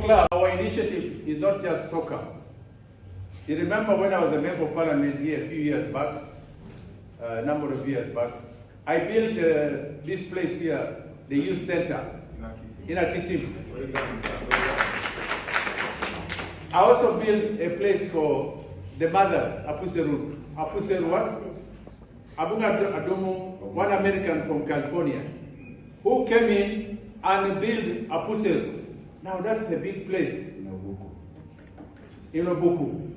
Football Club, our initiative is not just soccer. You remember when I was a member of parliament here a few years back, a number of years back, I built this place here, the youth center in Akisim. I also built a place for the mother, Apuseru. Apuseru what? Abunga Adomo, one American from California, who came in and built Apuseru. Now that's a big place. In Obuku.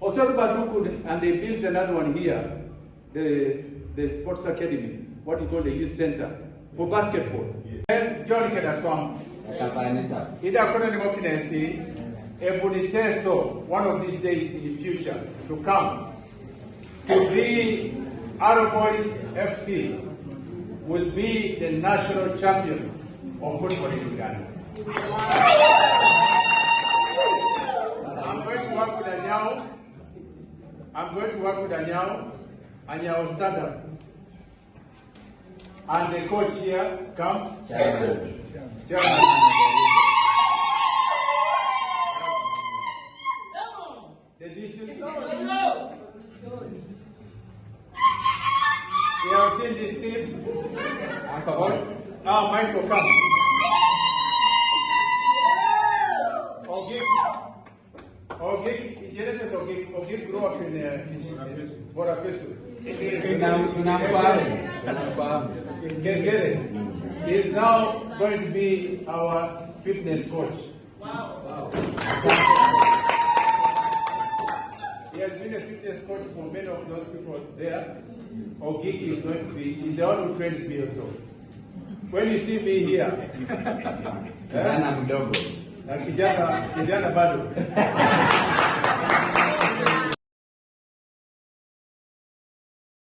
Also Baduku, and they built another one here, the sports academy, what you call the youth center, for basketball. And John Kedaswam, Ida Kono Mokinesi, Ebuniteso, one of these days in the future, to come to be Arrow Boys FC will be the national champions of football in Uganda. I'm going to work with Anyao. I'm going to work with Anyao, Anyao Standard. And the coach here, come. Chairman. The district. You have seen this team? Michael, come. Ogik grew up in Borapesu. In Kengere. He is now going to be our fitness coach. Wow. He has been a fitness coach for many of those people there. Ogik is going to be, he's the one who trains me also. When you see me here, kijana bado.